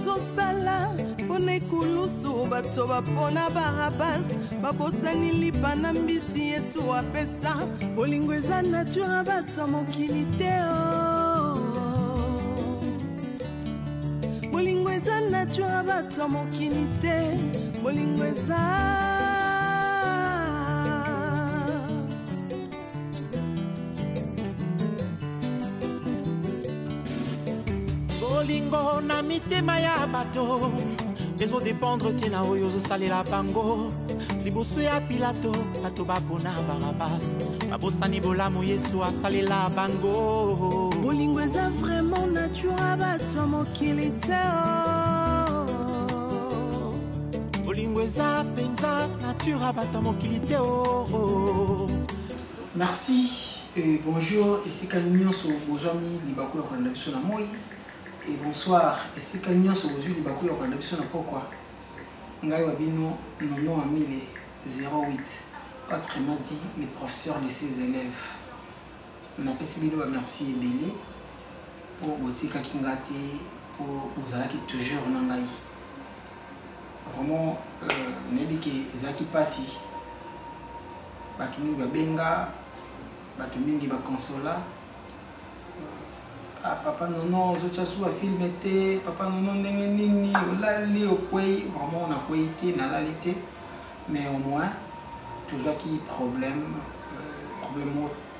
bozosala mpona ekulusu bato bapona barabas babosani lipa na mbisi Yesu apesa bolingo eza nature bato mokili te bolingo eza nature bato mokili te bolingo eza bolingo na mitema ya bato ezodépendre tina oyo ozosalela bango liboso ya Pilato bato bapona Barabas babosani bolamu Yesu asalela bango bolingo eza vraiment nature bato mokili te bolingo eza penza nature bato mokili te Merci et bonjour ici Kanyon sur Bozami Libakou ya na moi et bonsoir ici Kanyon sur Bozami Libakou ya na pourquoi ngai wabino nono amile 08 autrement dit les professeurs de ses élèves na pesibilo merci ebele pour botika kingati pour ozalaki toujours na ngai vraiment nebiki ezaki pasi batumi babenga batumi ba consola papa nono ozochasu a filmé te papa nono ndenge nini olali okwei vraiment on a kwei na lalité mais au moins toujours qui problème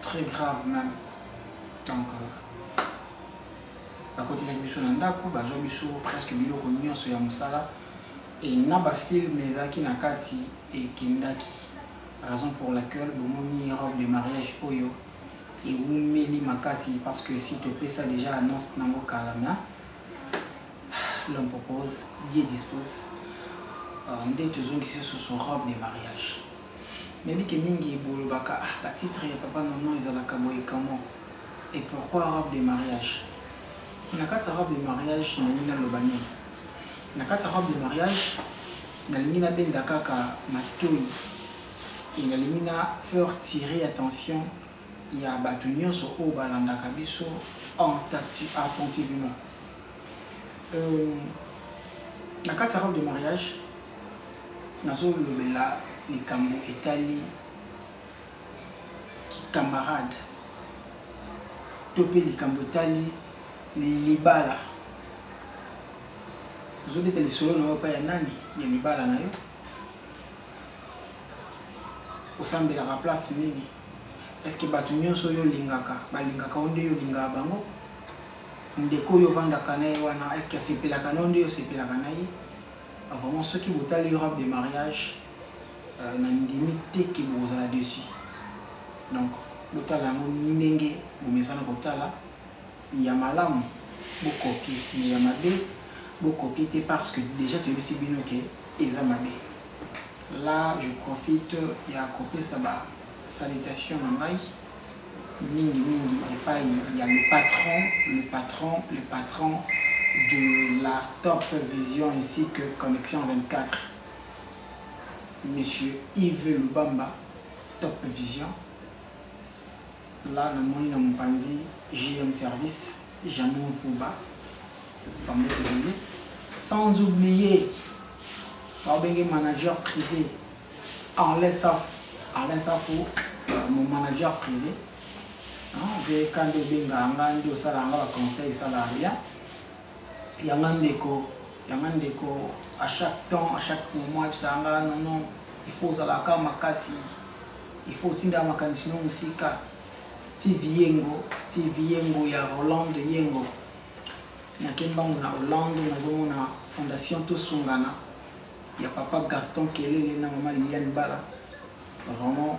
très grave même donc à côté de la biso na ndako ba jo biso presque biloko nyonso ya musala et na ba film ezaki na kati et kindaki raison pour laquelle bomoni robe de mariage oyo et oumeli makasi parce que si tu fais ça déjà annonce nango kalama l'homme propose Dieu dispose ndé tozongi sur son robe de mariage nebi ke mingi bolobaka la titre ya papa nono ezalaka boye kamo et pourquoi robe de mariage na kati robe de mariage na nina lobani na kati robe de mariage na limina benda kaka matoi et na limina faire tirer attention il y a batu nyonso o balanda kabiso attentivement na kati robe de mariage nazo lobela likambo etali camarade topé likambo etali libala zobeta lisolo na opa ya nani ya libala na yo osambela ka place nini est-ce que batu nyonso yo lingaka balingaka onde yo lingaka bango ndeko yo vandaka na ye wana est-ce que sepelaka na onde yo sepelaka na ye vraiment ceux qui botali robe de mariage na ndimi te ki bozala dessus donc botala ngo ndenge bomesana kotala ya malamu bokopi mais ya mabe bokopi te parce que déjà tu bisi bino ke eza mabe là je profite ya copier ça ba salutation na ngai mingi et pas il y a le patron de la Top Vision ainsi que Connexion 24 monsieur Yves Lubamba Top Vision là namoni na mpanzi JM Service Janou Fouba sans oublier Babenge manager privé Alain Safo mon manager privé quand benga ngando sala nga conseil salariat yangandeko à chaque temps à chaque moment sanga non il faut zalaka makasi il faut tinda makanisi no musika Steve Yengo ya Roland Yengo na kemba na Hollande na fondation Tosungana ya papa Gaston Kelele na maman Liliane Bala vraiment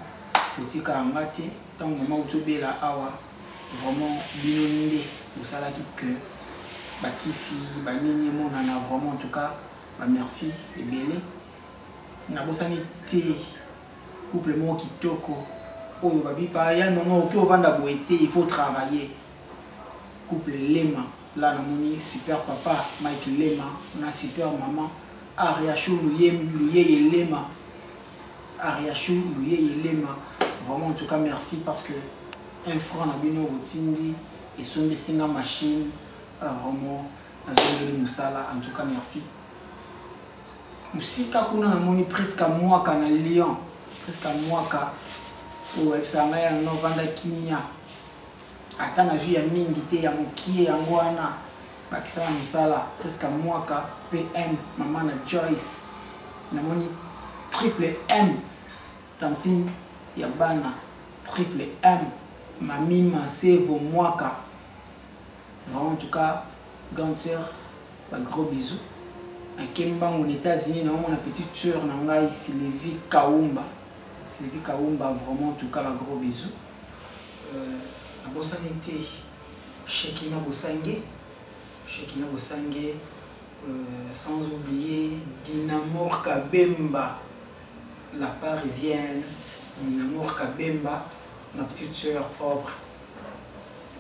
utika ngati tant maman utobela awa vraiment binonde usalaki que bakisi banini mona na vraiment en tout cas ba merci ebele na bosani te couple mo kitoko oyo babipa ya non ok ovanda boete il faut travailler couple Lema là na moni super papa Mike Lema na super maman Ariachou Luye Lema Ariachou Luye Lema vraiment en tout cas merci parce que un franc na bino rotindi et sombi singa machine vraiment azongeli musala. En tout cas merci. Musika kuna namoni presque mwaka na Lyon, presque mwaka oyebisa ngai ya novanda kimia ata na jus ya mingi te ya mokie yango wana bakisala musala presque mwaka. PM mama na Joyce namoni triple M tantine ya bana triple M mami Masevo mwaka. Vraiment en tout cas grande sœur, gros bisous. À Kemba aux États-Unis, on a petite sœur Nangai Sylvie Kaumba. Sylvie Kaumba, vraiment en tout cas, gros bisous. La Bossanité, Shekina Bossangue, sans oublier Dinamour Kabemba, la parisienne, Dinamour Kabemba, ma petite sœur propre.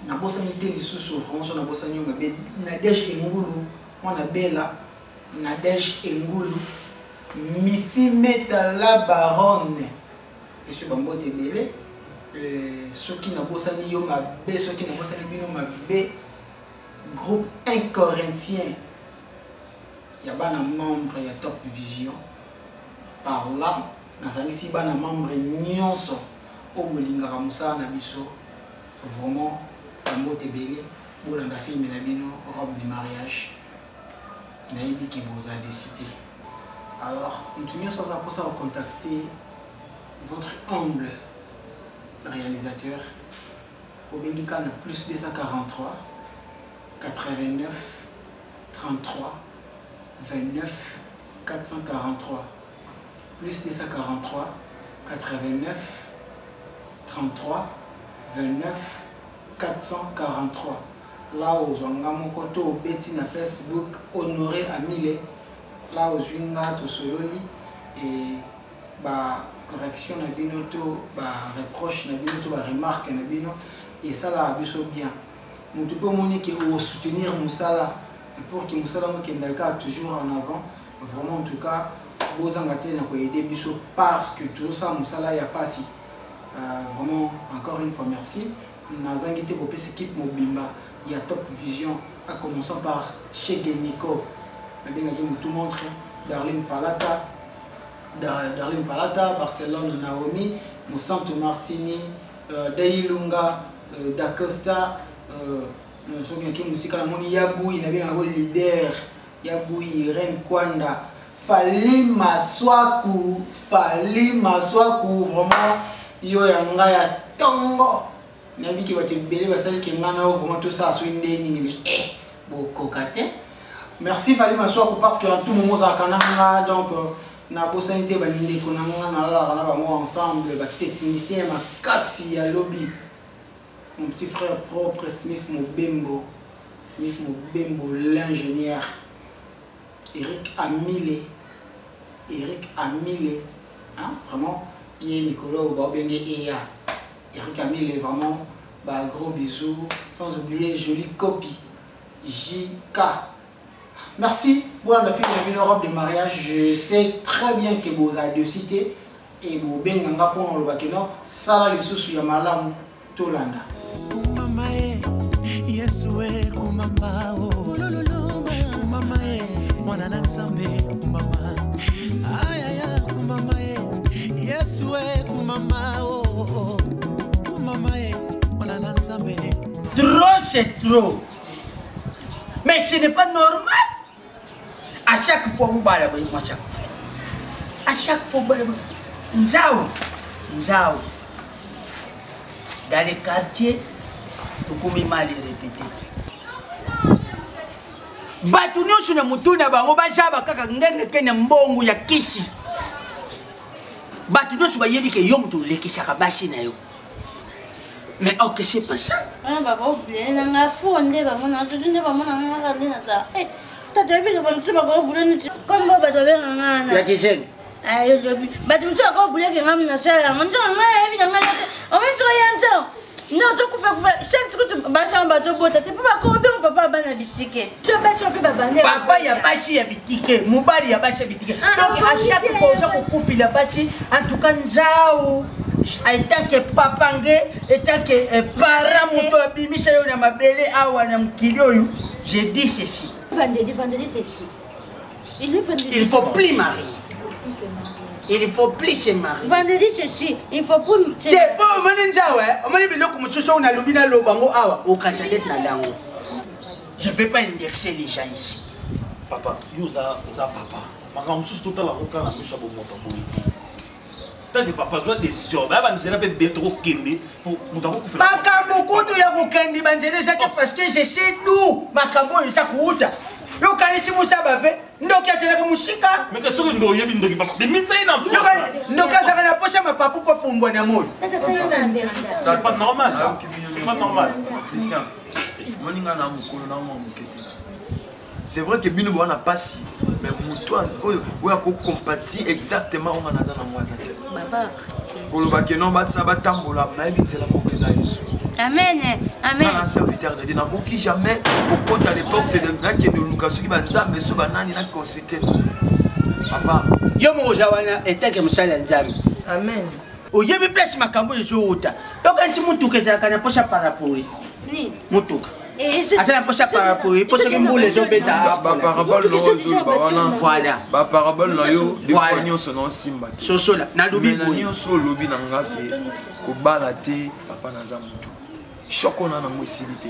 Na Bossanité, les sous vraiment na Bossanité, Nadège Engulu, on a Bella. Nadège Engulu, Mifi Meta la baronne. Monsieur Bambo Tebele, ceux qui n'ont pas sani yo ma bé, ceux qui n'ont pas sani bino ma bé, groupe 1 Corinthien. Il y a pas de membre, il y a Top Vision. Par là, dans sa mission, il y a membre nyonso au Bolinga Ramusa Nabiso. Vraiment, Bambo Tebele, pour la film Nabino, robe de mariage. Naïbi qui vous a décidé. Alors, nous tenons sans pour ça contacter votre humble réalisateur au Bendikan plus 243 89 33 29 443 plus 243 89 33 29 443. Là où on koto beti na Facebook Honoré Amile, là où Zwinga to sololi et ba correction na bino to ba reproche na bino to ba remarque na bino et ça là biso bien. Nous devons moniquer ou soutenir Moussala et pour que Moussala mo kendaka toujours en avant. Vraiment en tout cas vous engagez na ko aider biso parce que tout ça Moussala ya pas si vraiment encore une fois merci. Nazangité ko pese équipe mobimba. Il y a Top Vision, à commencer par Chege Nico, tout montre, Darlene Palata, Barcelone Naomi, Monsanto Martini, Dailunga, Dacosta, Yaboui, il y a un leader, Yaboui, Irene Kwanda, Fali Maswaku, vraiment, yo yanga ya tongo. Nabi qui va te béler, va celle qui m'a vraiment tout ça à souligner, mais beaucoup merci Fali Maswaku parce qu'en tout moment ça cananga donc na Bossanité bandé konanga na la ensemble ba technicien ma kasi ya lobby mon petit frère propre Smith Mobembo l'ingénieur Eric Amile hein vraiment il est Nicolas Obabenge Eya Eric Amile vraiment bah gros bisous sans oublier jolie copie JK. Merci pour la fille de la robe de mariage. Je sais très bien que vous avez deux cités et vous avez un rapport dans le bakeno. Ça les sous ya malamu tolanda. Kumamae Yesue kumamba oh kumamae mwana na nsambe kumama ayaya kumamae Yesue kumama oh kumamae mwana na nsambe. Trop c'est trop. Mais ce n'est pas normal. À chaque fois, vous parlez de moi. À chaque fois, vous parlez de moi. Nzao. Dans les quartiers, vous pouvez mal répéter. Batunyo suna mutuna bango bajaba kaka ngenge kene mbongo ya kisi. Batunyo suba yebi ke yom tu lekisa kabashi na yo. Mais ok, c'est pas ça. Ah, bah, oublié, on a fondé, bah, on a tout donné, bah, on a ramené ça. Eh, t'as vu que on va oublier, comme bah, tu vas en la question. Ah, bah, tu vas oublier que on a ça, on a évidemment, on va rien ça. Non, je peux faire chaque truc, bah, ça va te botter. Tu peux pas couper, papa, bah, la ticket. Tu vas pas choper, bah, papa, y a pas si y a ticket, Moubali y a pas si ticket. Donc, à chaque fois, on coupe la bâche, en tout cas, Nzao. En tant que papangé, en tant que parent, je dis ceci. Vendredi, c'est ici. Il est vendredi. Il ne faut plus marier. Il ne faut plus se marier. Vendredi, c'est ici. Il faut plus. T'es pas au Maninja, on m'a dit que on a l'obina lobango awa au Kachalet na lango. Je ne peux pas indexer les gens ici. Papa, yoza papa. Maman, je suis totalement au cas où je suis tant que papa doit décision, bah va nous aller bien trop kendi pour nous avoir fait. Makambo kutu ya kukendi banjere zake parce que je sais nous makambo ya kuuta. Yo kanisi musa bafe ndoki asela ka musika. Mais que ce que nous yebi ndoki papa. Mais misai na. Ndoki asala na posha mapapu pour pumbwa na moyo. C'est pas normal ça. C'est pas normal. Christian, moninga na mukolo na mo mukete. C'est vrai que bino bona pasi, mais toi oya ko compati exactement on a na moi zate. Baba. Koloba ke non batsa batambola na ebitela mokeza Yesu. Amen. Amen. Un serviteur de Dieu n'a qui jamais au compte à l'époque de gens qui nous lucasent qui va nzambe so banani na consulter. Papa, Yo mo jawana etake musala nzambe. Amen. Oyebi place makambo ezo uta. Donc anti mutuka za kana posha parapluie. Ni. Mutuka. Asala posha parapluie, posha kimbule zo beta. parabole no voilà. Ba parabole no yo de konyo sono simba. Sosola na lobi boy. Konyo so lobi na ngate ko bala te papa na zamu. Choc on a dans possibilité.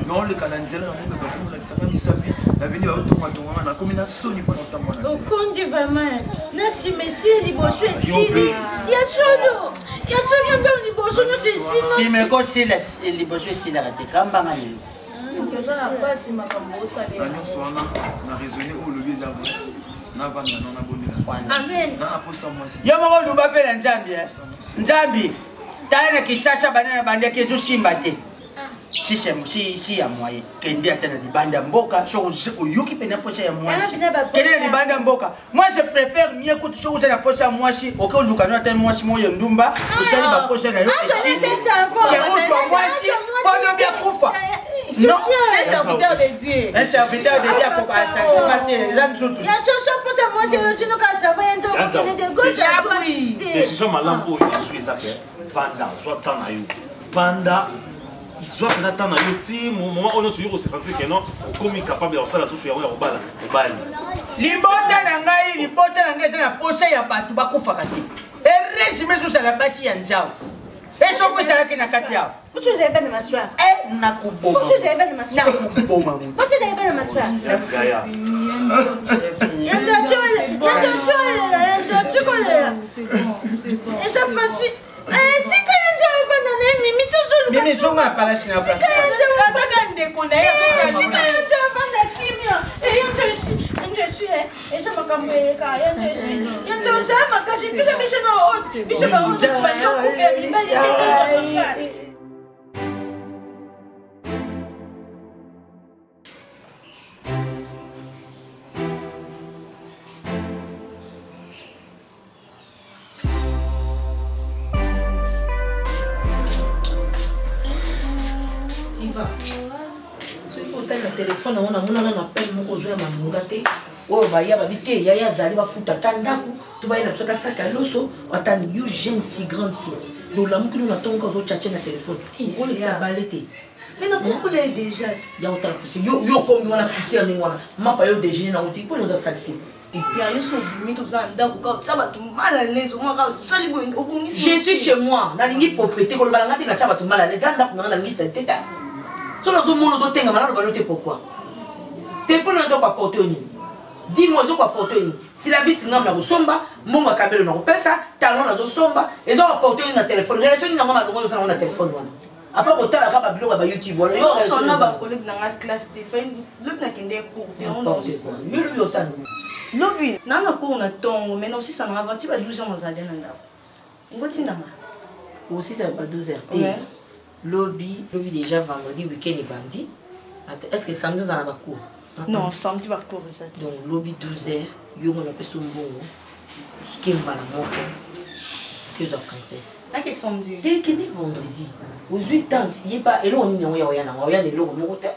Non le canaliseur na munga comme la kisanga misabi la vini ba otonga tonga na comme na soni kwa ntambo na. Au compte du vraiment. Na si monsieur liboso esili. Ya solo. Ya solo ndio liboso no se sino. Si me ko si la liboso si la te kamba ngani. Ndio na pasi makambo sale. Anyo soana na raisonner au levier za voice. Na vanga na bonne. Amen. Na aposa moi si. Yo mo luba pela nzambi Nzambi. Tala kisasa banana bande kezo simba te. Si ya moye kende atana libanda mboka chose oyuki pena posa ya mwasi. Kende libanda mboka. Moi je préfère mieux que chose na posa ya mwasi auquel lukano atana mwasi moyo ndumba usali ba posa na yo ici. Keruso mwasi kono bia kufa. Non, un serviteur de Dieu. Un serviteur de Dieu pour acheter matin, les autres. La chose pour ça moi c'est nous quand ça va entendre de gauche. Décision malam o isu ezake. Vanda, soit tana yo. Vanda soit na tana yo ti moment on se yoro se sentir que non, comme capable de ça la sous ya obala, obali. Libota na ngai na posa ya batu bakufa kati. Résumé sur ça la basi ya nzao. Et son que ça na kati yao. Vous avez pas de ma soeur. Nakuboma. Vous avez pas de ma soeur. Nakuboma. Vous avez pas de ma soeur. Gaya. Mimi zonga pala sina frère. Le téléphone on a appel moko zo ya manunga te oyo baya babite yaya azali bafuta ta ndako to bayina biso ta sac à loso atani you jeune fille grande fille lolamuki no natonga ozochache na téléphone okolekisa bale te Mais non, pourquoi elle est déjà? ya otala pousse yo komi wana pousse ya ndenge wana mapa yo déjeuner na oti mpo noza salfe je suis chez moi nalingi propriété koloba nanga te na tia bato mal à l'aise ndako nanga nalingi salite ta so nazomona ozotenga mana loba no te pourquoi téléphone ezokoaporte yo nini dis-moi ezokoaporte yo nini silabisi ngam na kosomba mbongo akabelo na kopesa talon nazosomba ezokoaporte yo nini na téléphone relation nini nango malongo ezosanga na téléphone wana apa kotalaka babiloko ya bayoutube wana yolobi osani lobi nana cours na tongo mais non si ça n'a pas 12 ans on a déjà ngoti ndama aussi ça pas 12 heures lobby déjà vendredi week-end et bandi est-ce que samedi on a pas cours non samedi pas cours ça donc lobby 12 heures yo on appelle son bongo ticket mbala moko que za princesse na que samedi dès que vendredi aux 8 ans il est pas et là on y a na ya le logo moko ta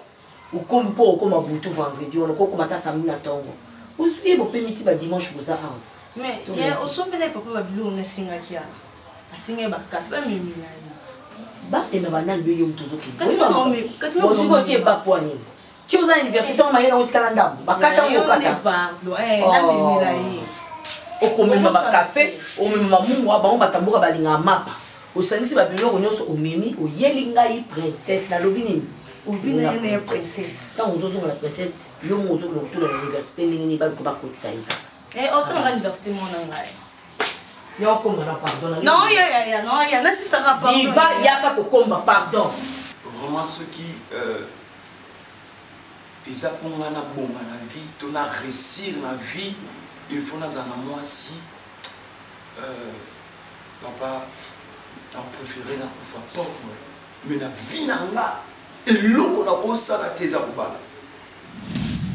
ou comme pour comme abutu vendredi on ko comme ta samedi na tongo aussi bon permettre ba dimanche vous out mais il y a au sommet les papa babilo na singa kia a singa ba café mimina ba et na banane yo mtozo ki kasi mo ko tie ba poani Tu es à l'université, on m'a dit que tu as un dame. Bakata ou Okata. Au même café, au même moment, on va tambour à la map. Au Sansi Babylon, on est au Mimi, au Yelingaï princesse, la Lobinine. Au Binaï princesse. Quand on joue la princesse, il y a un jour autour de l'université, il n'y a pas de côté Saïka. Et autant à l'université, mon anglais. Il y a un combat, pardon. Non, il y a un si ça va pas. Il y a pas de combat, pardon. Vraiment, ceux qui. Ils apprennent à bon la vie, on a réussir la vie. Il faut nous en moi si papa a préféré la coufa pauvre, mais la vie n'a pas et l'eau qu'on a comme ça la thèse à Koubala.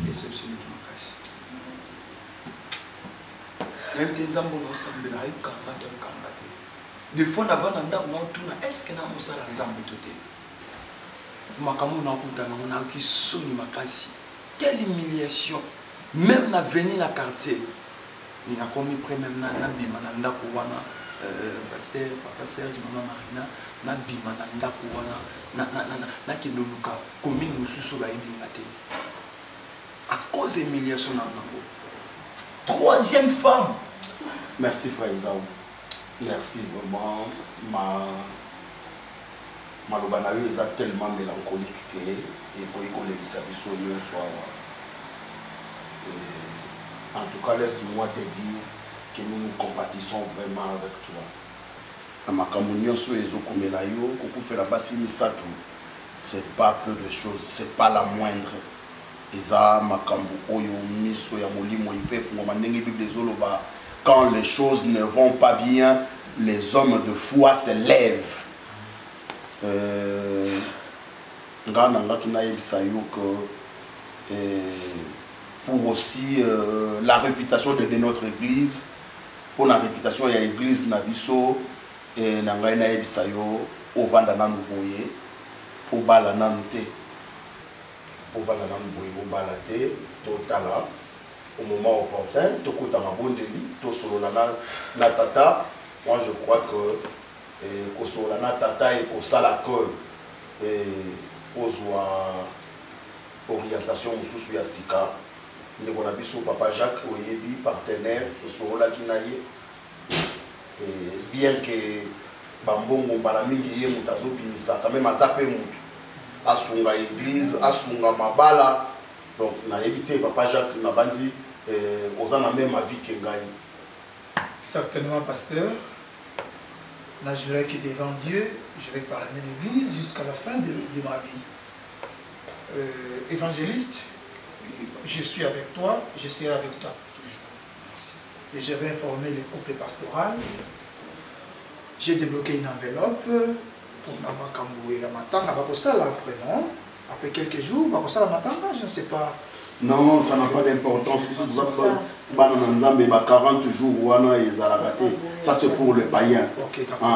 Et c'est celui qui me casse. Même des gens qui ensemble là, ils combattent. Des fois, on a vu un homme qui a est-ce que nous avons ça la raison de tout? On a qui sonne ma casse. Quelle humiliation! Même na venir na quartier, il a commis près même na bima na ndako wana pasteur papa Serge maman Marina na bima na ndako wana na kinoluka commune mususu ba ibingate à cause humiliation na nango. Troisième femme. Merci frère Isaou. Merci vraiment maloba na yo eza tellement mélancolique que ekoki kolekisa biso nyonso awa. En tout cas, laisse-moi te dire que nous nous compatissons vraiment avec toi. C'est pas peu de choses, c'est pas la moindre. Quand les choses ne vont pas bien, les hommes de foi se lèvent. Pour aussi la réputation de notre église, pour la réputation de l'église Nabiso et Nangaina Ebisayo, au Vandana Nuboye, au Balanante, au Vandana Nuboye, au Balate, Totala, au moment opportun, Tokota Mabondeli, Tosolana Natata. Moi je crois que Kosolana Tata et Kosalakol et Ozwa orientation Moussou Yassika. Nous avons papa Jacques Oyebi, partenaire de Sorola Kinaye. Bien que Bambongo Balamingi Moutazo Binisa, quand même à Zapé Moutou, à Sunga Église, à Sunga Mabala. Donc, on a évité papa Jacques Nabandi, aux en a même ma vie qui gagne. Certainement, pasteur. Là, je dirais que devant Dieu, je vais parler de l'église jusqu'à la fin de ma vie. Évangéliste, je suis avec toi, je serai avec toi toujours. Merci. Et je vais informer le couple pastoral. J'ai débloqué une enveloppe pour Maman Kambou et Amatanga. Après, non. Après quelques jours, je ne sais pas. Non, ça n'a pas d'importance. 40 jours, ça c'est pour le païen.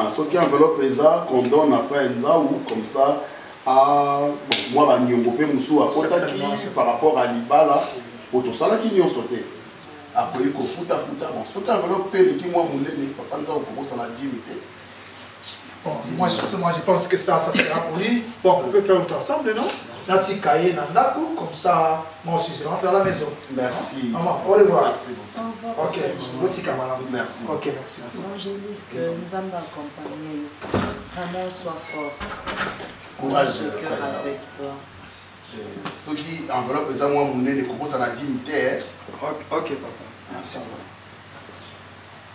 Ce qui enveloppe ça, qu'on donne à frère Enza ou comme ça. Moi, par rapport à l'Ibala, pour tout ça, qui n'y a sauté. Après, il faut foutre. Bon, ce qui enveloppe, moi, mon nez, papa, nous avons ça la dignité. Bon, moi je pense que ça sera pour lui. Bon, on peut faire tout ensemble, non? Nati Kaye Nandako, comme ça, moi aussi je rentre à la maison. Merci. Maman, au revoir. Merci beaucoup. Ok, merci. Ok, merci. Évangéliste, que nous allons accompagner. Vraiment, sois fort. Courage, avec toi. Ce qui enveloppe, ça, moi, mon nez, les coupons, ça la dignité. Ok, papa. Merci.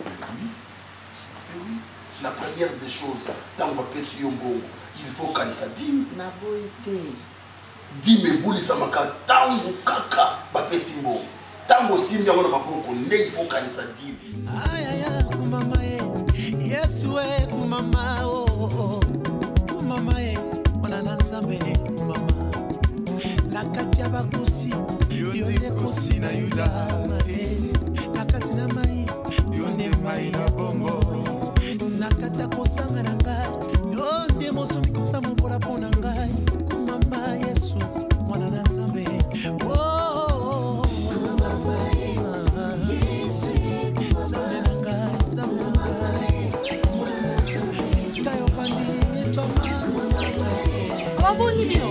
Oui. La première des choses, dans ma question, il faut qu'on ça dîme. Dîme bouli ça m'a tango kaka bapé simbo. Tango simbi on a pas beaucoup il faut qu'on ça dîme. Aïe aïe kumama Yesue kumama oh kumama onana nzambe kumama nakati ya bakosi yone kosi na yuda nakati na mai yone mai na bongo nakata kosanga na ngai yonde mosomi kosa mokola mpo na ngai kumama Yesu mwana na nzambe nzambe na ngai nzambe na ngai isika yovandi netwama Waboni bino?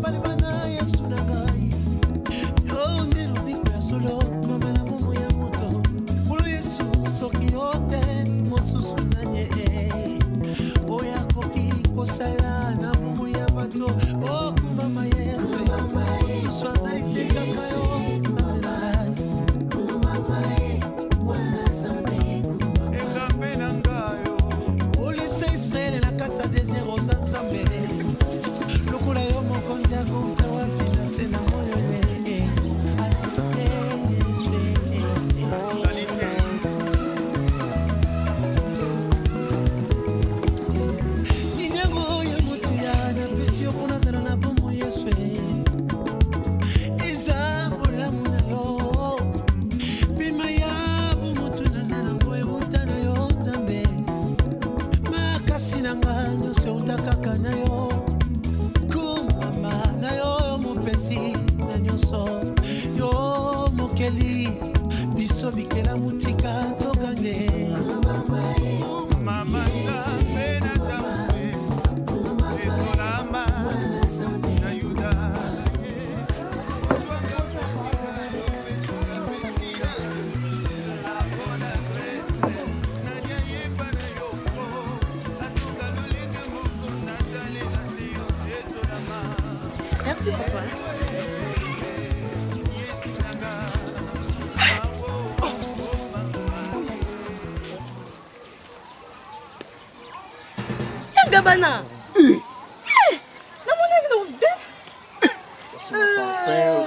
balibana yesu na ngai yo nde lobiko ya solo mama na bomo ya moto kolo yesu soki yo te mosusu nanye oyo akoki kosala na bomo ya bato okumama yesu mosusu azali te kaka yo olisa israele na kati ya desert oza nzambe lokola yo mokonzi akouta wapi na se na moyo ninyango ya motu ya na pesi yo mpona zala na bomo yesu eza bolamu na yo pema ya bomotu naza nango euta na yo nzambe makasi na nga nyonso euta kaka na yo kumama na yo mopesi na nyonso yo mokeli biso bikela motika togange mama nzambe na tambe ekolama na yuda Merci papa. Gabana.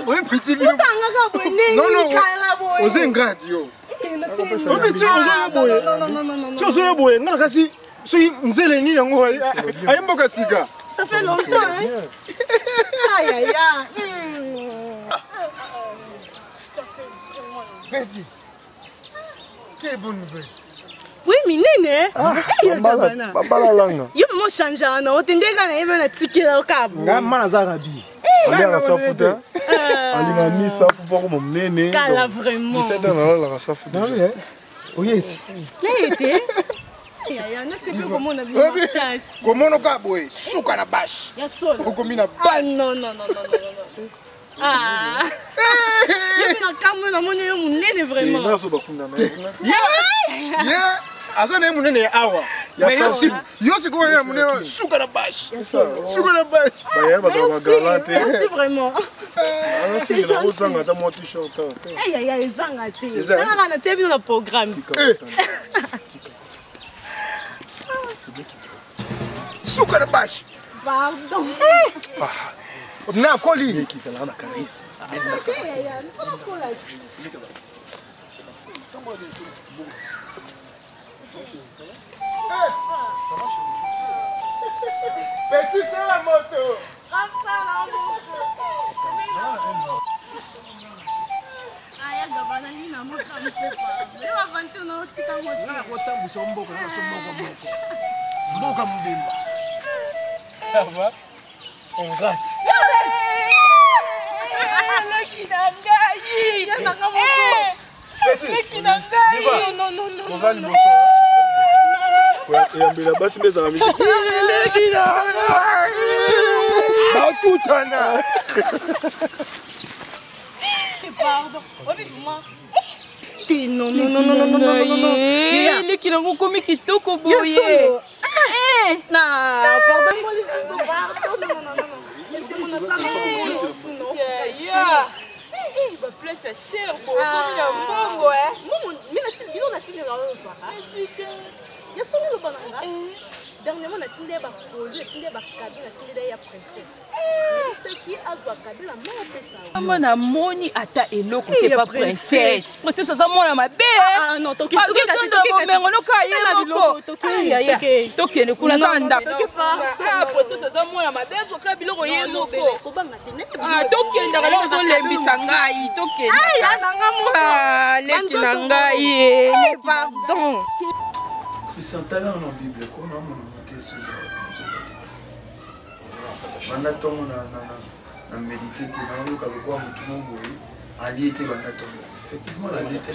Oui, petit lui. Non, non, aux ingrats, ça fait longtemps, hein? Aïe, aïe, aïe. Vas-y. Quelle bonne nouvelle. Oui, minene. Baba langa. Yo mo chanja na otendeka na yebe na tikela okabo. Ngama na zarabi. Alinga safuta. Alinga ni safu poko monene. Kala vraiment. 17 ans na la safu. Non mais. Oyeti. Nete. Ya na sebi comment na bien. Comment no kabwe suka na bash. Ya solo. Kokomi na bash. Non non non non non. Ah. Yebi na kamwe na moni yo munene vraiment. Na so bakunda na. Yeah. Azana munene awa. Ya fancy. Yo se ko ya munene suka na bash. Suka na bash. Ba ya ba ba galante. Merci vraiment. Ah si la osanga ta mo t-shirt. Aïe aïe aïe zanga te. Na na tebi na programme. Suka na bash. Pardon. Na koli qui fait la charisme. Petit c'est la moto. Aya gabana ni na moto mpepa. Yo avanti na otika moto. Na kotambisa mboko na mboko. Mboka mbimba. Ça va? Ingrate. Leki na ngai. Ya na ngamo. Leki na ngai. Non non non. Kozali boso. Ya mbila basi ndeza na mishi. Leki na ngai. Ba tutana. Pardon. Honnêtement. Non non non non non non non non. Leki na ngokomi kitoko boye. Non, pardon-moi les pardon. Non non non non. C'est mon affaire. Ya. Ba plate ya cher ko komi na mbongo eh. Mon mais na tine la soir. Ya sonné le bananga. Dernièrement na tine ba projet, tine ba cadeau, na tine ya princesse. Ce qui a ba cadeau la mort pesa. Mwana moni ata eloko te pa princesse. Princesse za mwana mabe. Ah non, toki toki kasi toki mengo no ka yeloko. Toki toki ne kula tanda. Ah princesse za mwana mabe zo ka biloko yeloko. Ko banga tene. Ah toki ndaka le zo lembisa ngai toki. Ah ya nanga mo. Ah leki na ngai. Pardon. Ils sont talents dans la Bible, qu'on a monté sous banda tongo na méditer te na oyo kalokwa mutu moboye alie te banda tongo effectivement la lite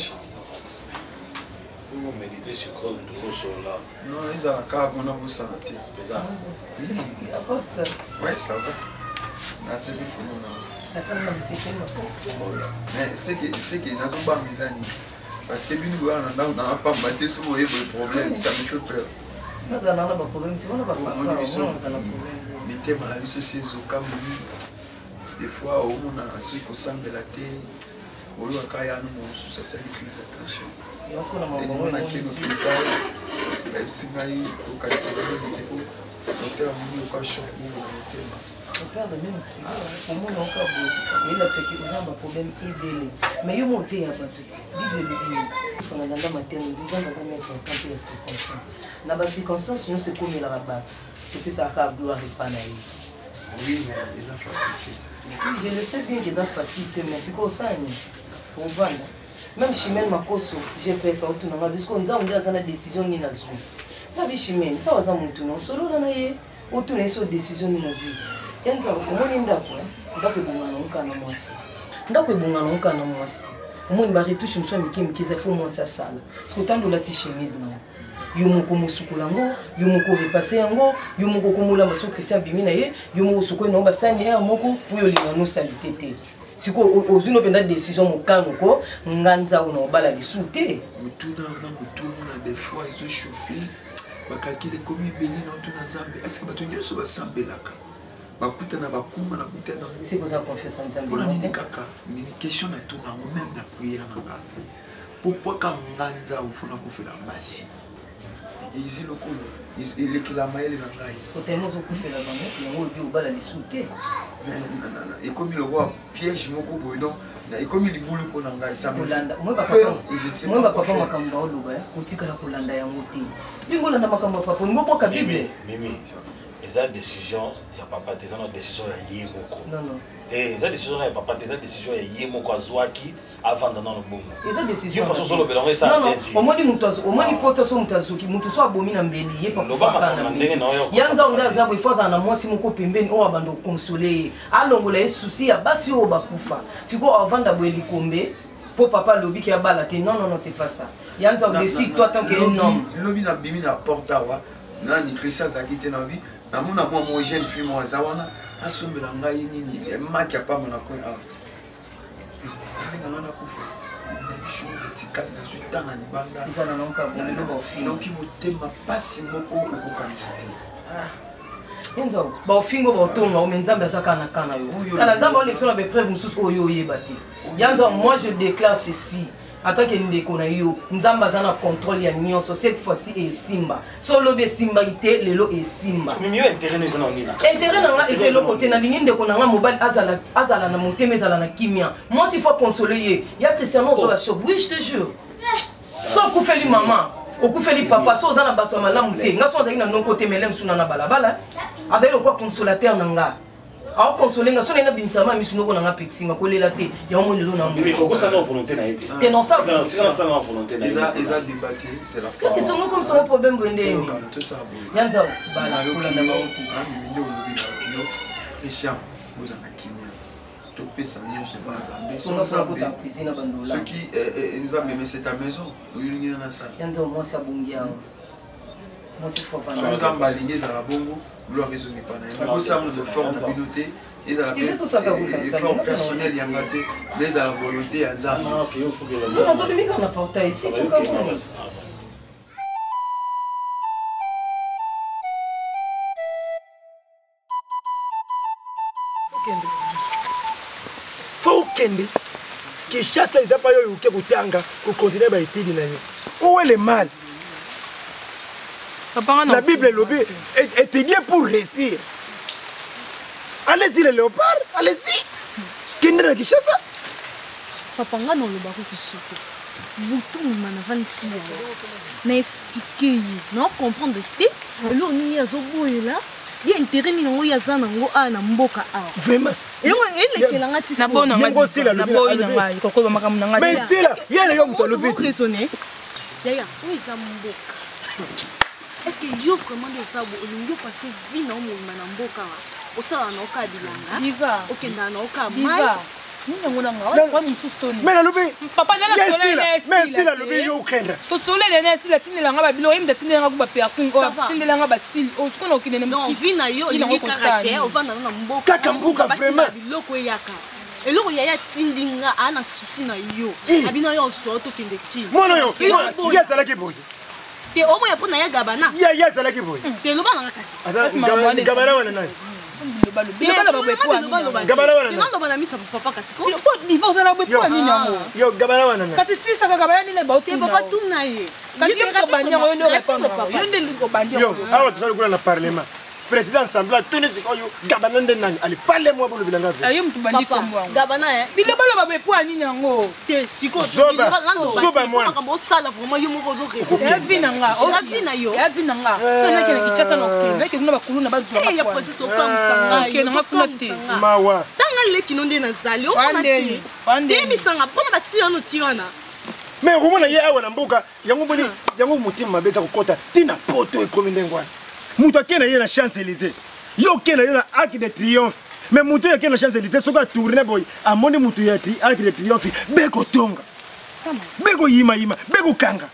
Pour méditer sur quoi toujours sur là. non ezala kaka mpona kosala te C'est ça. ouais ça va c'est que n'a pas mes amis. Parce que lui, on n'a pas battu sur le problème, ça me fait peur. Mais thèmes à la vie, c'est au cas des fois, on a ceux qui semblent la tête, on a quand même ça c'est crise attention. Et on a qui nous prépare, même si on a eu l'occasion de faire un choc pour le thème. On perd de même qui pour moi encore beau. Mais là c'est que on a un problème ébélé. Mais yo monter à pas tout. Dis je le dis. On a dans ma terre, on va mettre en temps les circonstances. Dans les circonstances, nous c'est comme la rabat. C'est ça qu'a gloire et pas naïf. Oui, mais ils ont facilité. Je le sais bien qu'il y a facilité, mais c'est comme ça. On va là. Même Chimène Makoso, j'ai fait ça autour de moi parce qu'on a une décision ni na zui. La vie Chimène, ça va mon tour non solo dans naïe. Autour de cette décision ni na zui. Yanda omoni ndako ndako ebongana okana mwasi ndako ebongana okana mwasi omoni baretouche mosusu ya mike mike eza fo mwasi asala soki otandola ti chemise na yo moko mosukola yango yo moko repase yango yo moko komolamba soki Christian abimi na ye yo moko sukoi nango basani ya moko mpo yo olinga nosalite te sikoyo ozwi no mpenza décision mokano ko nga nzao na obala lisu te motuna mona des fois ezochauffe bakalkile komi ebeli na otuna nzambe eske bato nyonso basambelaka bakutana bakuma na kutana c'est pour ça qu'on fait ça nzambe pour nini kaka ni question na tout nango même na prière nanga pourquoi quand nganza ufuna kufela basi izi lokolo ilekela maele na ngai otemo zo kufela bango yango bi obala lisute mais et comme il voit piège moko boydo et comme il boule pour ngai ça me landa moi papa makambo oloba otikala kolanda yango te bingo landa makambo papa ngo poka bible mimi eza décision ya papa te eza na décision ya ye moko non eza décision ya papa te eza décision ya ye moko azwaki avanda na lobongo eza décision yo façon solo belongo esa tenti omoni mutu omoni poto so mutazuki mutu so abomi na mbeli ye papa faka ndenge na yo yanda onda za bo ifoza na mwasi moko pembeni o abando consoler alongola ye souci ya basi o bakufa siko avanda bo elikombe po papa lobi ki abala te non c'est pas ça yanda on décide toi tant que un homme lobi na bimi na porta nani Christian zakite na bi na mona moi jeune fille moi zawana asombela ngai nini maki apamba na coin ah ndinga nana kufa na bisho tikali na zuta na libanda izana nonka bo donc motema pasi moko okokanisa te yendo ba ofingo ba otonga o menzambe azaka na kana yo kala ndamba olection na be preuve mususu oyo yeba te yando moi je déclare ceci Attends que nous ayons Nzamba zana contrôle ya nyonso cette fois-ci et Simba. Solo be Simba ité lelo et Simba. Mais mieux intérêt nous en nina. Intérêt na nga effet lo côté na lingine de konanga mobile azala na motema ezala na kimia. Moi s'il faut consoler ya Cristiano zo la shop. Oui, je te jure. So ku feli maman, ku feli papa so zana bato malamu te. Nga so ndinga non côté melem suna na balabala. Avec le quoi consolateur nanga. Alors consoler nga sona ina bimisama misu noko nanga pexinga kolela te ya mo lelo na mais ko ça na volonté na été te non ça ça na volonté na ils débatté c'est la foi ils sont comme ça un problème bondé tout ça yanza bala kola na baotu minde olobi na kilo Christian boza na kimia to pesa nyo se baza mais ça ko ta cuisine bandola ce qui nous a même c'est ta maison ulingi na salle yanza moi ça bongia moi c'est faut pas nous a balingi za la bongo leur raisonner pas na ko ça nous forme na binoté ils ont la effort personnel yangaté mais à la volonté à ça OK il faut que la on donne qu'on a porté ici tout comme faut kende que chasse les apa yo ke butanga ko continuer ba étude na yo où est le mal? La Bible est bien pour réussir. Allez-y les léopards, allez-y. Kende na Kishasa. Papa nga no loba ko kisuko. Butu mana vansi ya. Na expliquer, non comprendre te. Alors ni yazo boyela. Ya intérêt ni ngo ya zana ngo ana mboka a. Vraiment. Yango elekela ngati na bona ngati na boy na ngai kokolo makamu na ngati. Mais c'est là, ya na yo mto lobi. Raisonner. Yaya, où est ça mboka? Est-ce que yo vraiment de ça bo olingo passer vie na mo na mboka wa? Osala na oka bilanga. Viva. Okenda na oka mai. Mais la loupe. Papa, mais si la loupe, il y a aucun. Tout le monde est là, il a bilo, il a tindé un personne, il a un basil, au fond, aucun n'est pas. Il vit na yo, il est caractère, on va dans un mboka. Kakambuka vraiment. Loko yaka. Et là, il y a tindinga, ana souci na yo. Abino yo soto kende ki. Moi non yo. Il y a ça là qui bouge. Et au moins pour na ya gabana. Il y a ça là qui bouge. Te lo ba na kasi. Asa gabana wana nani? Gabana wana nani? Non ba na misa papa kasi ko. Il faut ça la boue pour nini yango. Yo gabana wana nani? Kasi si ça gabana ni le ba te papa tuna ye. Kasi ko bandia ngo no répondre papa. Yo ndeli ko bandia. Yo, awa tu sala na parlement. Président Sambla tuni sikoyo gabana ndeni nani? Ali parle moi pour le bilanga. Ayo mtu bandi ko mwa. Gabana bile bala ba be pour nini yango. Te siko zoba moi. Kambo sala vraiment yo moko zo réseau. Ya vina nga. Ya vina yo. Ya vina nga. Sona kele kichasa no kele. Ke kuna bakulu na bazu ba. Ya process o comme ça. Ke na kuna te. Mawa. Tanga le kinonde na zali. O kana te. Te misanga pona ba si ono tirana. Mais rumona ye awa na mboka yango boni yango mutima mabeza kokota tina poto ekomi ndengwana. Mutu akena ye na Champs-Élysées. Yo kena ye na Arc de Triomphe. Mais mutu akena na Champs-Élysées soka tourner boy. Amoni mutu ya Arc de Triomphe beko tonga. Beko yima beko kanga.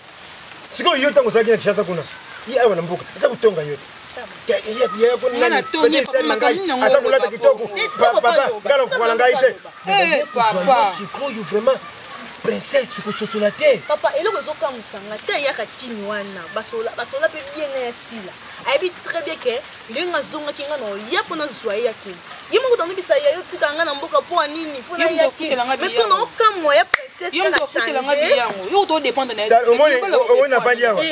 Siko yo tango saki na Kinshasa kuna. Ye awa na mboka. Asa kutonga yo. Ya kuna nani? Asa kulata kitoko. Papa, ngalo kwa ngai te. Eh papa. Siko yo vraiment princesse ko sosola te. Papa eloko zo ka musanga tia ya ka kini wana basola pe bien na sila. Aibi très bien que lenga zonga kinga no ya pona zwa ya kini. Yimo ko tanu bisa ya yo tika nga na mboka po nini funa ya kini. Parce que no ka mo ya princesse ka changer. Yo to dépendre na. O na fandi yawa.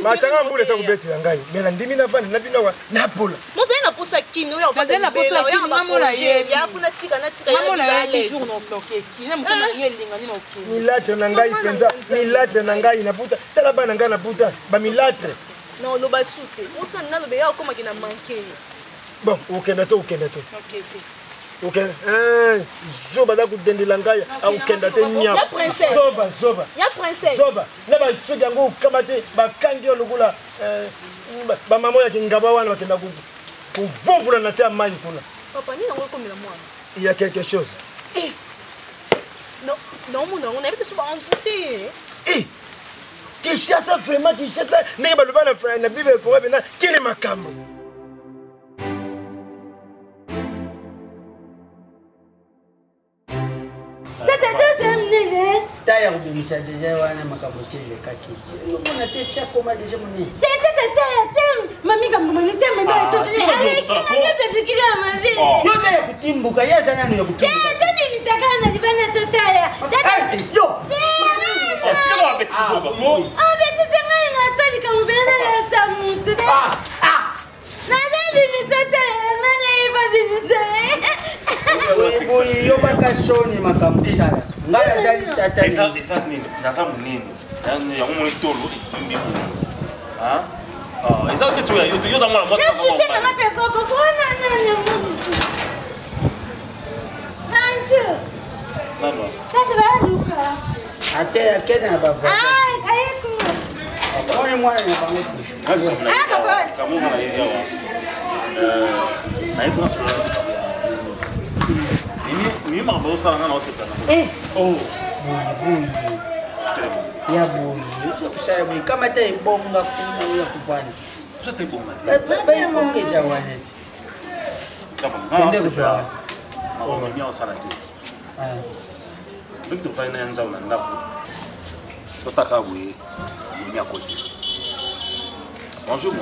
Matanga mbule sa kubeti ngai. Mera ndimi na fandi na bino wa na pola. Mo sa na posa kini yo fa na posa kini mamona ye. Ya funa tika ya. Mamona ye jour no bloqué. Kina mko milatre na ngai penza milatre na ngai naputa tala bana ngai naputa ba milatre non lo basute oso na lo be ya koma kina manquer bon ukenda to okay zoba da kudendela ngai au kenda te nya zoba ya princesse zoba na ba soki yango kamate ba kangi lokula ba mamo ya kingaba wana bakenda ku vovula na tia mai kuna papa ni nango komela mwana il y a quelque chose non, on a vu que ce soit envoûté. Qui chasse vraiment, qui chasse. N'est pas le bon frère, n'a pas pour venir. Qui est ma cam? Taya kubimisha deja wana makabosele kaki. Mbona tesha koma deja muni. Mami kamumani teme ba to se ale kina zikira mavi. Yote ya kutimbuka yesa nani ya kutimbuka. Tani misakana libana to taya. Yo. Tira wa beti zoba ko. Beti tengani na tsali kamubena na samuntu. Na debi mitata mane iba bimite. Oyi yo bakashoni makambusha. Ngaya jali tata. Esa nini? Naza munini. Yango mo tolo mbi mo. Esa ke tu ya yo da mwana mwana. Yesu tena ngape koko kona nani. Bonjour. Nano. Tata ba luka. Ate akena baba. Kayeku. Ona mwana ni bangu. Baba. Kamu na yeye wa. Na ipo sura. Ni mambo sana na osepana. Ya boyi. Kusaya boyi kama ta ibonga kuna ya kufanya. Sote bonga. Baba mbongesha waneti. Tende kwa. Mama mia osala te. Bitu faina nza una ndapo. Totaka boyi. Mia koti. Bonjour.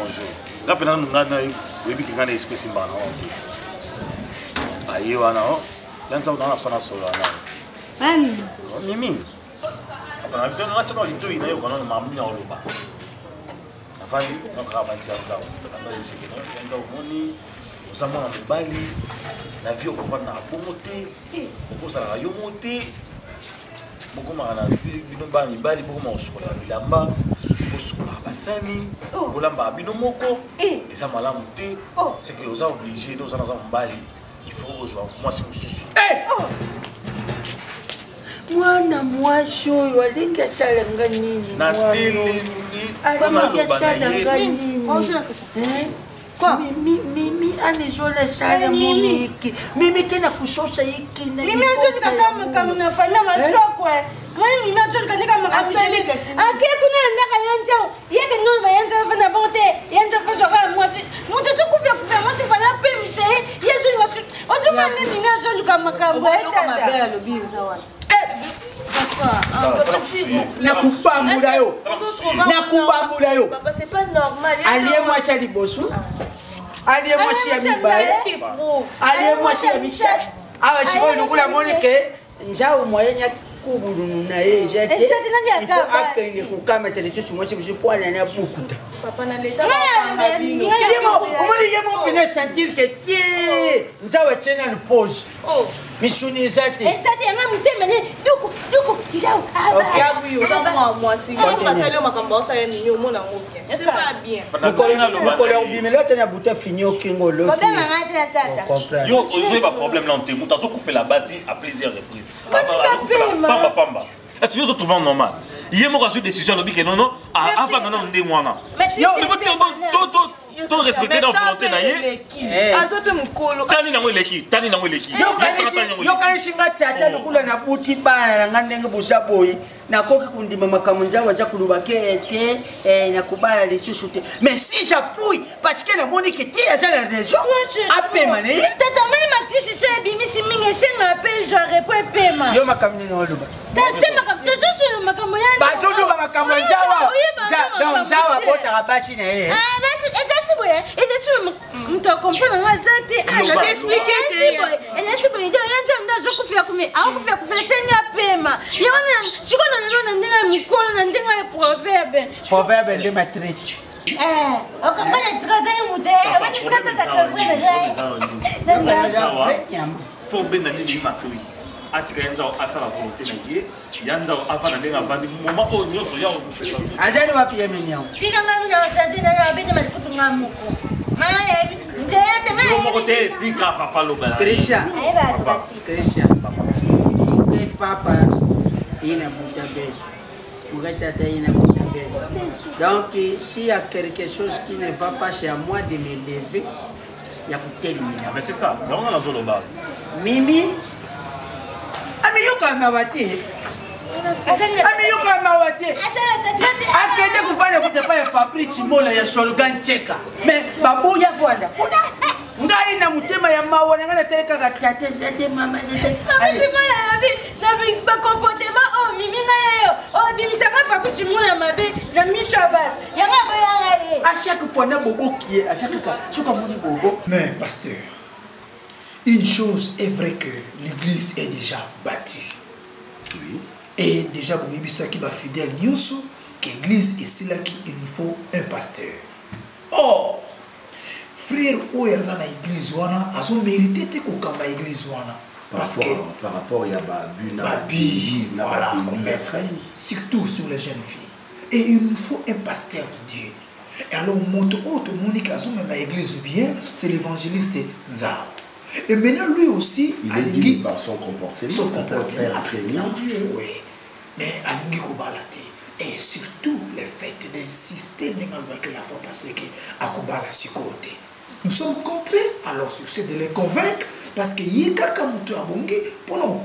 Rapena ngana webi kingana espèce mbana wote. Ayi wana o. Yanza una sana solo ana. Ani. Mimi. Apa ndio na chano linto ina yo kono mamni oloba. Afani no kaba ntia nzao. Ndio yusike no yanza umoni. Usamo na mbali. Na vio kwa na pomote. Okosa na yo mote. Bokoma na bino bani bali bokoma osukola bilamba. Osukola basani. Bolamba bino moko. Eza malamu te. C'est que oza obligé de oza na mbali. Il faut rejoindre moi c'est mususu. Mwana mwashi oyo alinga shalanga nini? Na tele ni alinga shalanga nini? Quoi? Mimi anizola sala Mimiki. Mimiki na kushosha hiki na Mimi acho kama kama nafanya masoko. Mimi acho kama kama msheli. Ake kuna ndaka yanja. Yeke ndo bayanja fanya bonte. Yanja fasho kama mwati. Mtu tukufia kufia mwati fanya pemse. Yesu ni wasu. Ojo mane mimi acho kama kama. Eta. Nakubambula yo. Nakubambula yo. Papa, c'est pas normal. Aliye-moi Chali Bossou. Aliye-moi Chia Mibaye. Aliye-moi Chia Michel. Ah, je veux nous la monique. Njao moyen ya kubulu na ye jete. Il faut akenge kukama television moi je peux aller na bukuta. Papa na leta. Comment yemo venir sentir que tie. Njao tena le pause. Oh. Misuni zate. Zate yanga mutembele duku njao. OK abuyo. Moi si. On va saluer makambo ça ya mimi omona ngoke. C'est pas bien. Mukole obimela tena buta fini okingo lo. Yo, j'ai pas problème là on te muta so fait la base à plusieurs reprises. Pamba. Est-ce que vous trouvez normal? Hier moi j'ai décision lobby que non avant non ndé mwana. Yo, mais bon tout respecter la volonté na ye. Azope mukolo. Tani na mweleki. Yo kanishinga tata lokula na buti bana na ndenge busa boy. Na koki kundima makamunja waja kuluba kete na kubala lisusu te. Mais si j'appuie parce que la moni que tu as la raison. Apema ne. Tata même matisi se bimisi mingi se ngape j'aurais pas pema. Yo makamni no luba. Tata makamto so makambo ya. Ba todo ba makamunja wa. Donc jawa bota rabashi na ye. Ah that's boy. Et tu me comprends moi ça te je vais expliquer boy. Et là je peux dire yanja ndazo kufia kumi. Au kufia senga pema. Yona chiko na ndinga mikolo na ndinga proverbe. Proverbe de matrice. Okambana tsikaza imude. Abani tsikaza takwena zai. Faut bien nani makui. Atika yanda asala volonté na ye. Yanda avant ndinga bandi moment o nyoso ya o fait sortir. Ajani wapi yeme nyao. Tika ngami na wasadi na ya bende malikutu ngamuko. Mama ya ngete mama. Yo mokote tika papa lobala. Trisha. Trisha. Papa ina boutabelle. Donc, s'il y a quelque chose qui ne va pas chez moi de me lever, il y a pour terminer. Mais c'est ça, on a la zone au bar. Mimi, ami yoka mawate. Ami yoka mawate. Akende kupana kutepa ya Fabrice Mola ya Shorgan Cheka. Mais babu ya Rwanda. Ngai na mutema ya mawa ngana teleka ka tate zete mama zete. Mama abi na bis ba comportement oh mimi na yo. Oh bimi sanga Fabrice Mola mabe na mishabat. Yanga ba yanga. À chaque fois na bobo qui est à chaque cas, je comprends bobo. Mais pasteur, une chose est vraie que l'église est déjà battue. Oui. Et déjà vous avez ça qui va fidèle nyuso que l'église est là qu'il nous faut un pasteur. Or frère oyaza na église wana azo mérité te kokamba église wana parce que par rapport il y a babi voilà surtout sur les jeunes filles et il nous faut un pasteur digne. Et alors moto auto monique azo même à église bien c'est l'évangéliste Nzao. Et maintenant lui aussi il est dit par son comportement oui mais alingi ko balate. Et surtout le fait d'insister que la fois passée à Kobala Sikote. Nous sommes contraints alors c'est de les convaincre parce que yeka kamuto abongi pour nous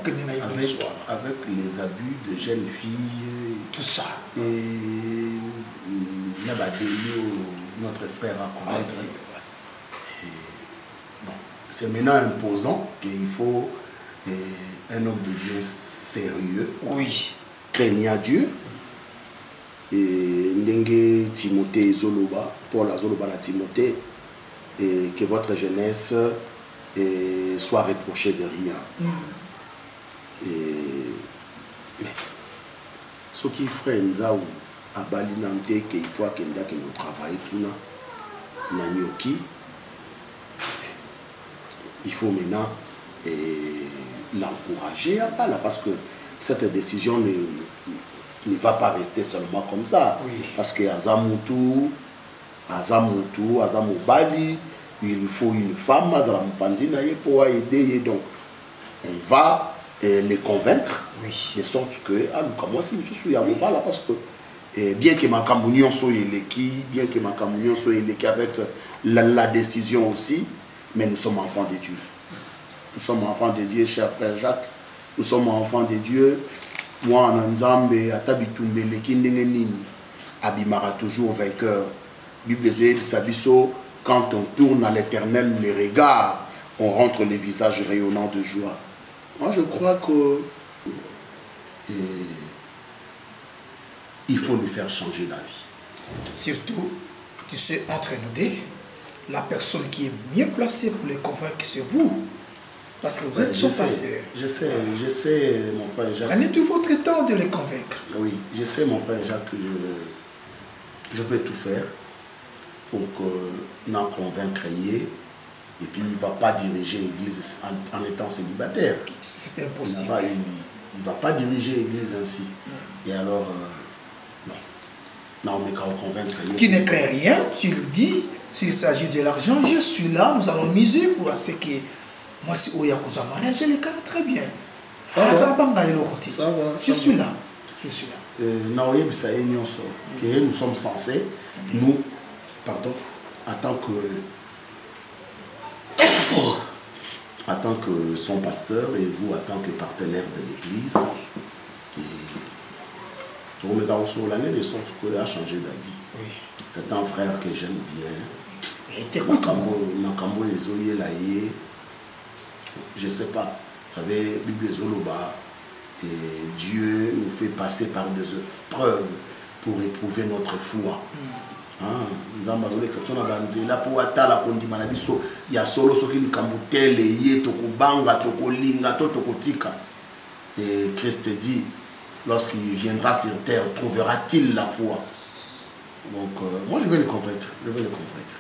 avec les abus de jeunes filles tout ça et notre frère a commettre. Bon, c'est maintenant imposant qu'il faut un homme de Dieu sérieux, oui, craignant Dieu. Et Ndenge Timothée Zoloba, Paul Zoloba na Timothée, et que votre jeunesse soit reprochée de rien. Mais ce qui ferait Nzao à Bali Namte, qu'il faut que nous travaillions tout na Nyoki, il faut maintenant l'encourager à Bala parce que cette décision ne va pas rester seulement comme ça. Oui. Parce que Azamutu, Azamubali, il faut une femme, Azamupandina pour aider. Donc, on va les convaincre, oui, de sorte que, moi, si je suis à Mobala, parce que bien que ma communion soit éléquée, bien que ma communion soit éléquée avec la décision aussi, mais nous sommes enfants de Dieu. Nous sommes enfants de Dieu, cher frère Jacques. Nous sommes enfants de Dieu. Moi, en Nzambe, Atabitumbe, le Kindengenin, Abimara toujours vainqueur. Bible de Sabiso, quand on tourne à l'éternel les regards, on rentre les visages rayonnants de joie. Moi, je crois que il faut lui faire changer la vie. Surtout, tu sais, entre nous deux, la personne qui est mieux placée pour les convaincre, c'est vous. Parce que vous êtes son pasteur. Je sais, mon frère Jacques. Prenez tout votre temps de les convaincre. Oui, je sais, mon frère Jacques, que je vais tout faire pour que n'en convaincre. Et puis, il ne va pas diriger l'église en étant célibataire. C'est impossible. Il ne va pas diriger l'église ainsi. Et alors, non, mais quand on convaincre. Qui ne crée rien, tu lui dis, s'il s'agit de l'argent, je suis là, nous allons miser pour ce qui est. Moi, si Oyakuza mariage, je les connais très bien. Ça va. Je suis là. Je suis là. Nous sommes censés, nous, en tant que son pasteur et vous en tant que partenaire de l'église, l'année de sorte qu'il a changé d'avis. Oui. C'est un frère que j'aime bien. Et t'écoutes. Je ne sais pas. Vous savez, Bible Zoloba, Dieu nous fait passer par des épreuves pour éprouver notre foi. Nous avons l'exception dans la pour atala kondima biso ya solo soki likambutele ye tokubanga tokolinga tokotika. Et Christ dit, lorsqu'il viendra sur terre, trouvera-t-il la foi? Donc moi je vais le convaincre. Je vais le convaincre.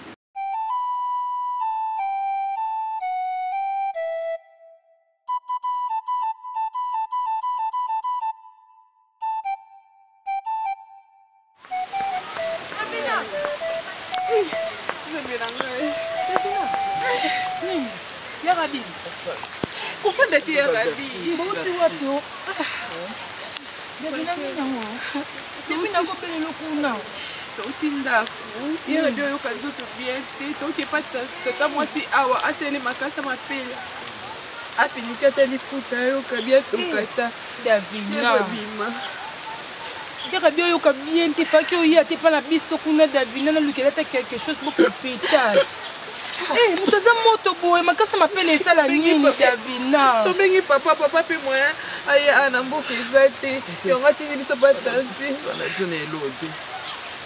Quelque chose beaucoup pétale. Eh, nous avons moto boy, ma casse m'appelle ça la nuit Davina. Tu bengi papa fait moi aye anambo pesate. Et on va tirer biso pas tanti. La zone est lourde.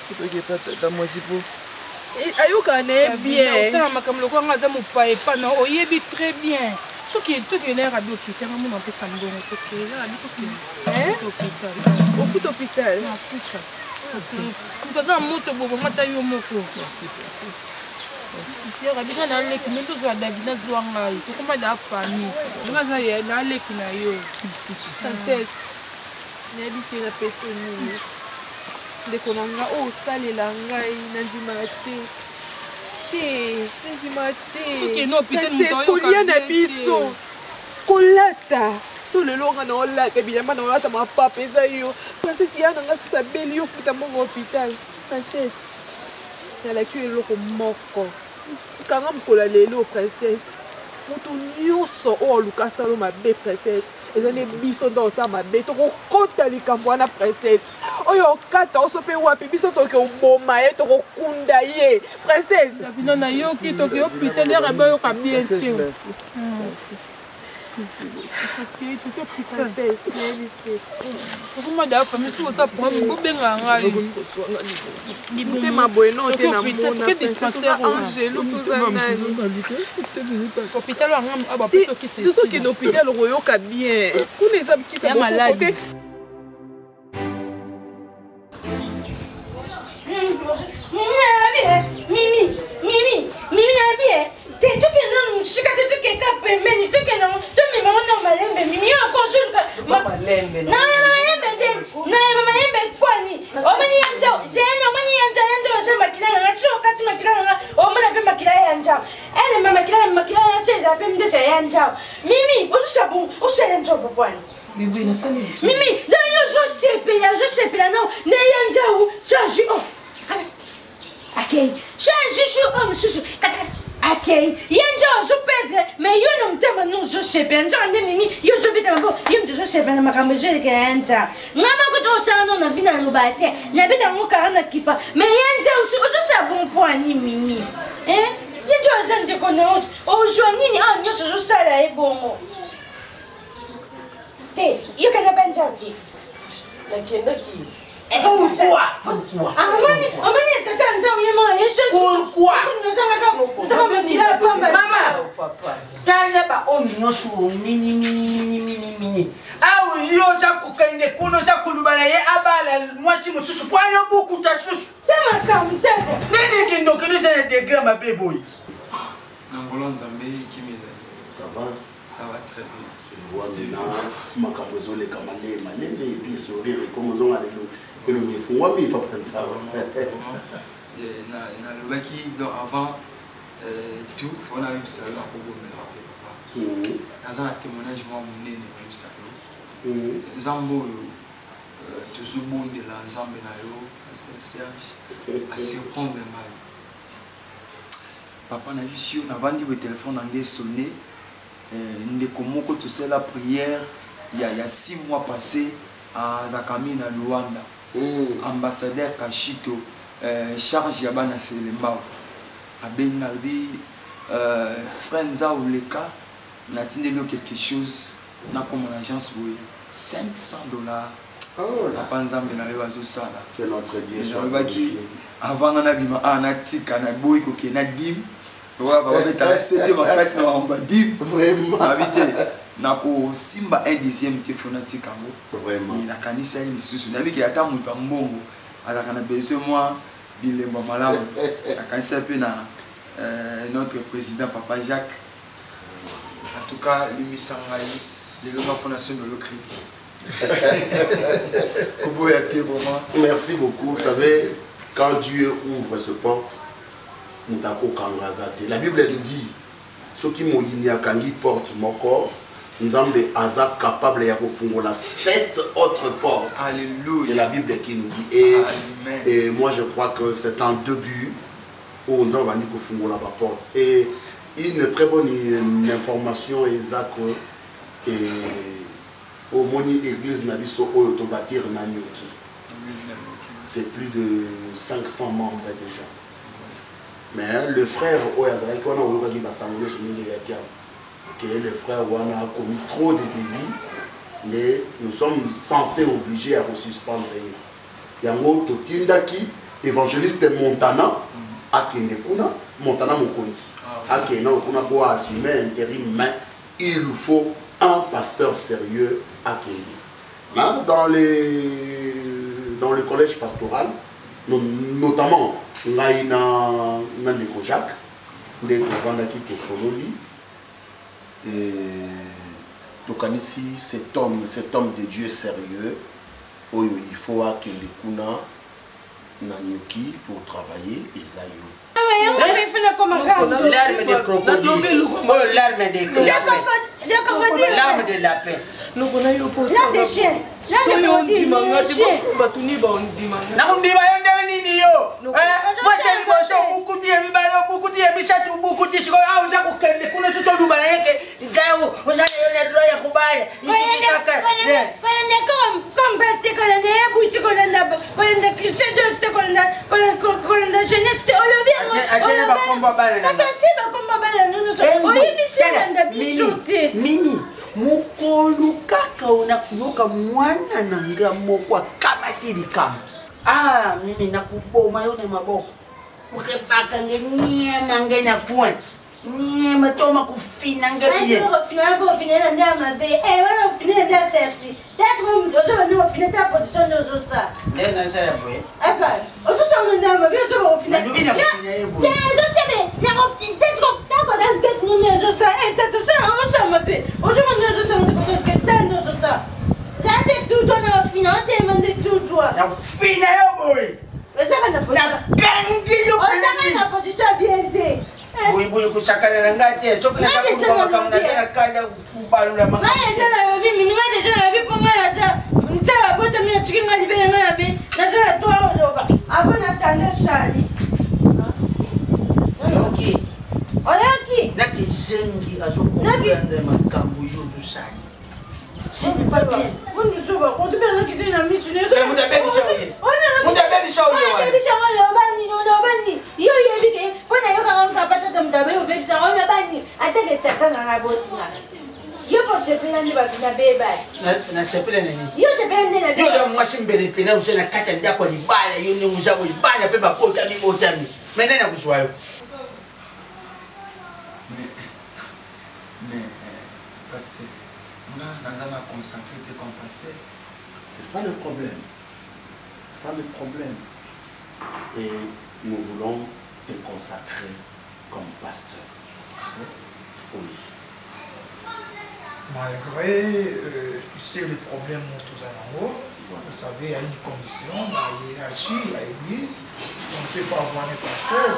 Tu peux pas ta moi si pour. Ayuka ne bien. Ça ma comme le quoi ngaza mu pa e pa non, oyebi très bien. Tout qui est radio qui tellement mon empêche ça me donne tout qui là tout qui. Hôpital. Au foot hôpital. Nous avons moto bobo mata yo moko. Merci. Si rabina na leki mento zo Davina zo ngai to kuma da fami ngaza ye na leki na yo princesse ne bité la personne de konanga o salela ngai na ndimate que no pite mutoyo na biso kolata so le longa na olata bien na olata ma papa eza yo princesse yana nga sabeli yo futa mo hôpital princesse la queue loko moko kanga mkola lelo princesse mutu nyonso oyo oluka salo mabe princesse eza ne biso nde osala mabe tokokota likambo wana princesse oyo okata oso mpe wapi biso toke oboma ye tokokunda ye princesse bino na yoki toke hôpital ere bayoka bien te Comment d'ailleurs, famille, si vous avez un benga ngai. Libute maboeno te na mona. Angelo tozana. Hôpital ngam aba plutôt qui c'est. Tout ce qui est hôpital royoka bien. Tous les hommes qui sont malades. Mimi na bien. Tu que non, je suis que capé, mais tu que non, tu me m'en malembe, mimi encore je malembe. Non, malembe kwani. O mani yanja, zena mani yanja yanja je makila na cho kati makila na o mani be makila yanja. Ele mama makila na cheza pe mde yanja. Mimi, o shabu, o shele njobo kwani. Bibi na sani. Mimi, d'ailleurs je sais pas non, ne yanja ou, je oh. Ok, je suis homme, Ok, yenjo je pète, mais yo non te non je sais pas, njoo ande mimi, yo je pète mambo, yo je sais pas na makambo je ke anja. Ngama ko to sana na vina lobate, na beta ngoka na kipa, mais yenjo je sais bon point ni mimi. Hein? Yenjo azande ko na o joani ni an yo je sala e bongo. Te, yo kana banja ki. Nakenda ki. Pourquoi? Amani tata nzangu yema yeshe. Pourquoi? Maman, tala ba onyosu mini. Awu yo za kukende kuno za kulubana ye abala mwasi mususu kwanyo buku tasusu. Tama kamtete. Nini kindo kinisa na degré ma beboy. Ngolo Nzambe kimila. Ça va? Ça va très bien. Je vois maintenant makambo ezole kamale malende et puis sourire comme on a le mifungwa mi papa ça. Na lobaki donc avant tout faut na eu salon à Congo papa. Dans un témoignage moi mon né na eu salon. Zambo toujours bon de la Nzambe na yo Serge à surprendre mal. Papa na vu si on a vendu le téléphone en sonné. Ndeko moko tout c'est la prière il y a 6 mois passés à Zakami na Luanda. Ambassadeur Kashito charge ya bana Selembao abenga bi frère Nza Oleka na tindelo quelque chose na comme l'agence oui $500. La panzambe na yo azosala que notre Dieu soit glorifié. Avant na bima na tika na boy ko ke na dim wa ba beta c'était ma classe na amba dim vraiment habité nako simba un dixième te phonatique ngo vraiment na kanisa ni susu na biki ata mu pambongo azaka na besoin moi bilemba malamu na kanisa pe na notre président papa Jacques en tout cas limisangai de la fondation de le crédit. Merci beaucoup. Vous savez, quand Dieu ouvre ce porte, la Bible nous dit ce qui m'a kangi porte mon corps, nous sommes capables de 7 autres portes. Alléluia. C'est la Bible qui nous dit. Et moi je crois que c'est un début où nous avons dit que la porte. Et une très bonne information exacte et au moni église Nabiso au bâtir Nanyoki. C'est plus de 500 membres déjà. Mais le frère Oyazara qui le frère Wana a commis trop de délits, mais nous sommes censés obligés à suspendre. Yango Totindaki, évangéliste Montana, à Kendekuna, Montana Mokonzi. À Kendekuna pour assumer l'intérim, mais il faut un pasteur sérieux à Kenya. Dans le collège pastoral, notamment Naïna Nandeko Jacques, Ndeko Sololi, et Tokanisi, cet homme de Dieu sérieux, il faut à Kendekuna Nanyoki pour travailler et Zayo. L'arme de crocodile. L'arme de crocodile. L'arme de lapin. L'arme de chien. Mimi mukolu kaka unakuyoka mwana nanga moko akamatili kama mimi nakuboma yone maboko ukepaka ngenyama ngena kwa nyama toma kufina ngebie kufina nda mabe wala kufina nda sexy tatu ozo bana kufina ta position ozo sa ndena saya boy apa ozo sa nda mabe ozo kufina ndubina kufina yebo ya do tebe na kufina tsko ta ko dan get no ne ozo sa tatu sa ozo mabe ozo bana ozo sa ko get dan ozo sa zate tu do na kufina te mande tu toi na kufina yo boy ozo bana position na kangi yo ozo bana position bien te boy kusakana ngati sokuna kama kama na kada kubalula mama ngaya yo bi mimi ngade jana bi po ngaya ta ntaba bota mi chikinga libe ngaya bi na jana to awoba abona tanda shali okay Olaki. Naki zengi azokuprendre makambo yo ozosali. Ce n'est pas bien. On dit ça, on te parle qui na mitu ne. Mais muta bedi shawe. Muta bedi shawe. Bedi shawe lo bani. Yo bide. Pona yo kanga kapata tamdabe yo bedi shawe lo bani. Ateke tata na boti na. Yo po sepela ni ba na beba. Na sepela nini? Yo sepela ni na. Yo ya mwasi mbele pena usena kata ndako libaya yo ni muzabu libaya pe ba kota mi botami. Menena kuswayo. Mais pasteur, on a consacré comme pasteur. C'est ça le problème. C'est ça le problème. Et nous voulons te consacrer comme pasteur. Oui. Malgré, tu sais, les problèmes tous en haut, vous savez, il y a une condition, la hiérarchie, la église, on ne peut pas avoir un pasteur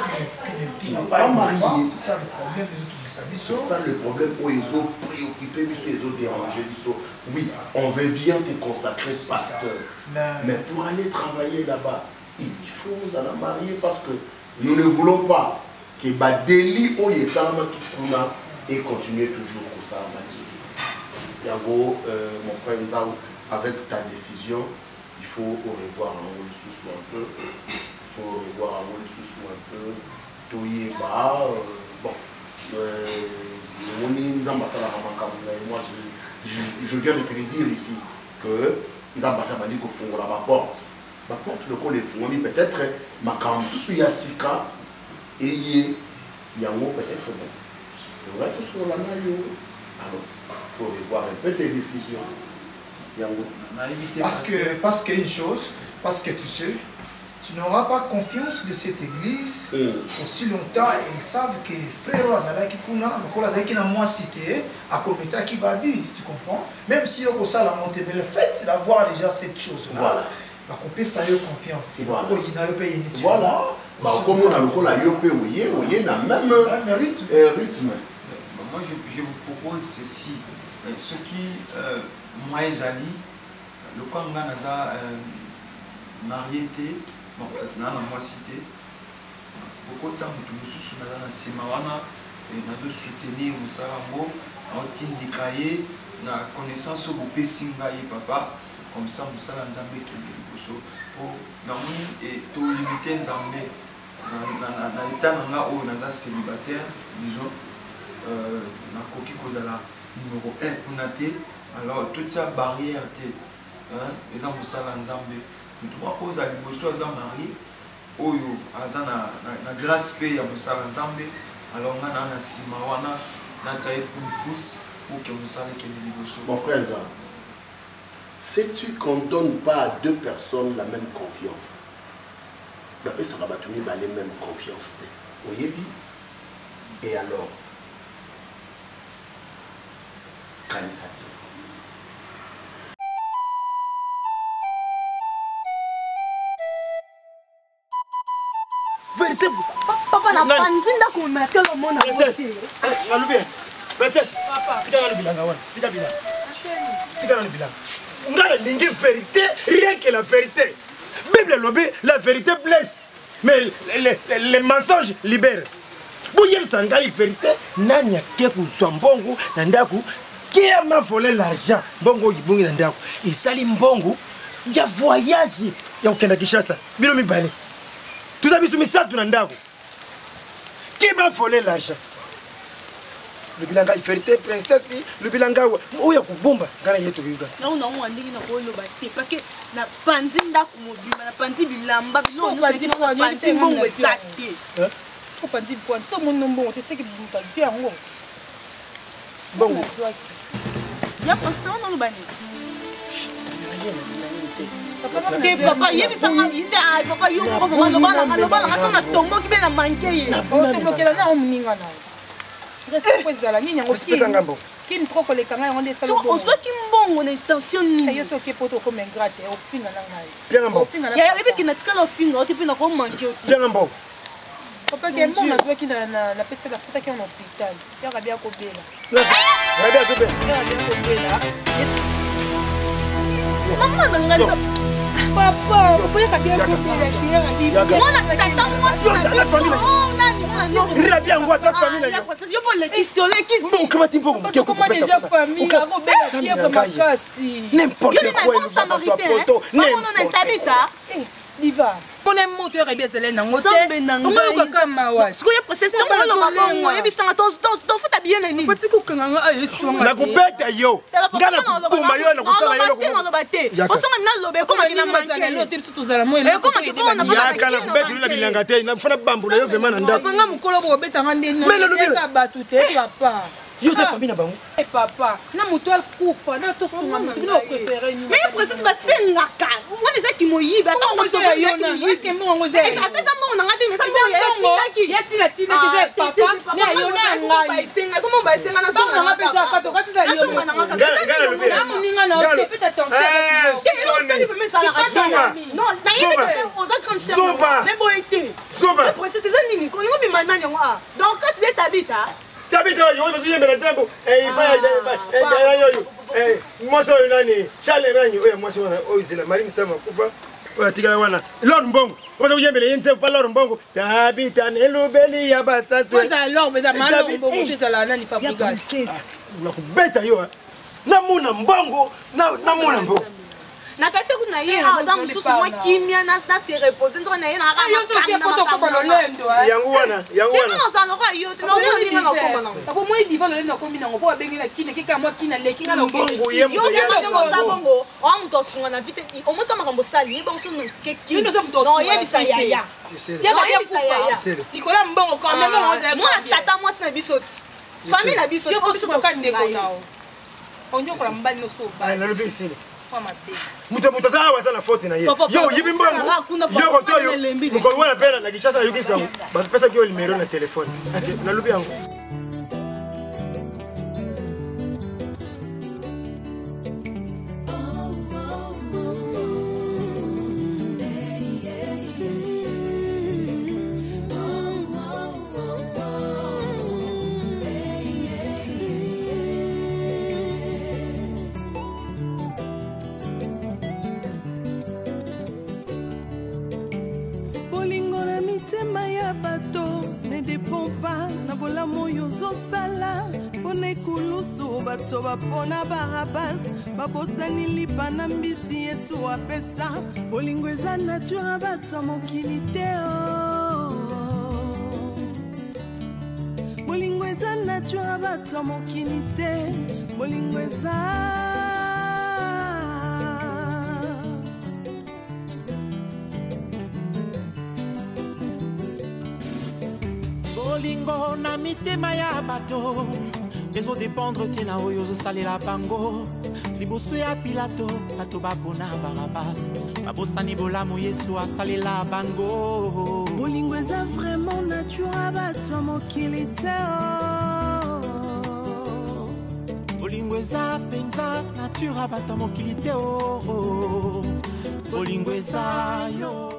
qui n'est pas marié. C'est ça le problème des autres services. C'est ça le problème où ils ont préoccupé, ils ont dérangé. Oui, on veut bien te consacrer pasteur. Mais pour aller travailler là-bas, il faut vous en marier parce que nous ne voulons pas que Badeli ou Yesalama Kikuna et continuer toujours au Salama. Yago, mon frère Nzao, avec ta décision, il faut revoir un rôle sous un peu. Il faut revoir un rôle sous un peu. Toyeba, bon. Moi, je viens de te le dire ici que Nzambasa m'a dit qu'il faut la porte. La porte, le col est fourni, peut-être, ma sous Yassika, et Yango, peut-être, bon. Il faudrait que ce soit là, alors, il faut revoir un peu tes décisions. Parce que une chose, parce que tu sais, tu n'auras pas confiance de cette église aussi longtemps. Ils savent que frère Azalaki Kuna, le Azalaki n'a moins cité, à Kometa Kibabi, tu comprends? Même si on a la montée, mais le fait d'avoir déjà cette chose-là, voilà. Bah, on peut ça y confiance. Voilà. Voilà. Comme on a le col à Yopé, oui, il a même rythme. Moi, je vous propose ceci. Ce qui, moi et Jali, le quoi on a marié, bon, en fait, on a moi cité. Beaucoup de temps, on a Simawana, on a soutenir Moussarambo, on a indiqué la connaissance au Pessinga et papa, comme ça, Moussala Nzambe qui est pour et tout limiter Nzambe. Dans l'état où on a célibataire, disons, na koki kozala numéro 1 kunate alors toute sa barrière té les gens musala nzambe mutu moko za liboso aza marié oyo aza na grâce pe ya musala nzambe alors nga na sima wana na tsaye pousse pour que musala kende liboso. Mon frère Nzambe, sais-tu qu'on ne donne pas à deux personnes la même confiance? D'après ça va batuni ba les mêmes confiance té oyebi et alors kanisa vérité papa na panzi ndako mafia lo mona wote ngalubie princesse tika ngalubilanga wana tika bila tika ngalubilanga ngala lingi vérité rien que la vérité Bible lobby la vérité blesse mais les mensonges libèrent boyem sangali vérité nanya ke kuzwa mbongo na ndako qui m'a volé l'argent bongo yibungi na ndako isali mbongo ya voyage ya ukenda Kinshasa bino mibale tuzabisu misatu na ndako qui m'a volé l'argent le bilanga vérité princesse le bilanga oya kubomba ngana yetu yuga na una ndingi na ko loba te parce que na panzi ndako mobima na panzi bilamba bilo no seki na panzi mbongo esate ko panzi point so mon nombo te seki buta yango bongo ya fonction non lo bani papa yebisanga yite ay papa yo ko vama lo bana ngasa na tombo ki be na manke ye o te bokela na omninga na reste ko ezala nini yango kin troko le kanga yango ndesa lo bongo so ki mbongo na intention nini yo so ke poto ko mengrate o finga na ngai bien mbongo ya bebe ki na tikala finga o te pe na ko manke o bien mbongo papa ke mbongo na zwaki na pese la futa ki en hôpital ya rabia ko bela rabia ko bela ya rabia ko bela maman na ngata papa ko ya rabia ko bela ki ya rabia mona tata moi Rabi yango aza famille na yo. Yo bo lekisi olekisi. Mbokama timpo moke ko pesa. Déjà famille, avant belle fièvre makasi. N'importe quoi il va pas toi poto. N'importe. Diva. Pone moto ya bien zelena ngote. Ongo kama wa. Siko ya process to ngolo babongo. Yebi sanga to futa bien na nini. Pati ko kanga ayesonga. Na kubeta yo. Ngana kubuma yo na kusala yo ko. Osonga na lobe koma kina manke. Lote tutu zala mo ele. Koma kipo na ya kana kubeta lula bilanga te na mfana bambula yo vema na ndako. Panga mukolo bo beta ngande no. Ka batu te papa. Yo ta famille na bango. Eh papa, na muto akufa na to funga muto no préféré ni. Mais process ba sengaka. Wani za kimoyiba ta ngo so yo na. Est-ce que mo ngo ze? Esa tesa mo na ngati mesa mo ya tindaki. Yesi la tina kize papa. Na yo na ngai. Senga komo ba senga na so na ngapesa ka to kasi za yo. Ngana lubi. Na muninga na o te peta ton. Non, na yebe on za cancer. Mais bo été. Soba. Process za nini ko ngo mi manani ngo ah. Donc kasi be tabita. Tabita yo ba suyembe na tembo. Yo. Mwaso nani? Chale nani? Oya mwaso wana oizela Marie Sama kufa. Oya tigala wana. Lord Mbongo. Oza kuyembe le yenze pa Lord Mbongo. Tabita nelubeli ya basatu. Oza Lord beza Lord Mbongo tezala nani fabriga. Na kubeta yo. Namuna Mbongo, namuna Mbongo. Na kasi kuna ye dans mususu mwa kimia na se reposer ndo na ye na yo to ke poto ko ba lolendo yangu wana no za no ka yo te no mo ninga ko mana ko mo diva lolendo ko mina ngo po bengi na kine kika mo kina le kinga no bongo ye yo ye mo za bongo o mto sunga na vite o mo to makambo sali ye bongo sunu keki no ye bisa ya ya ya bisa ya Nicolas Mbongo quand même moi tata moi na bisoti famille na bisoti yo ko biso ko ndeko nao onyo ko mbali no so ba na lubi sini muto za awa sana faute na ye yo yibi mbongo yo ko to yo ko wana pena na kichasa yo kisa ba pesa kio numero na telefone parce que na lubi yango ne dépend pas na bolamu yozosala pona ekulusu bato bapona barabas babosani lipa na mbisi yesu apesa bolingo eza nature bato ya mokili te bolingo eza nature bato ya mokili te bolingo eza bolingo na mitema ya bato ezodépendre tina oyo ozosalela bango liboso ya pilato bato bapona barabas babosani bolamu yesu asalela bango bolingo eza vraiment nature bato ya mokili te bolingo eza mpenza nature bato ya mokili te bolingo eza yo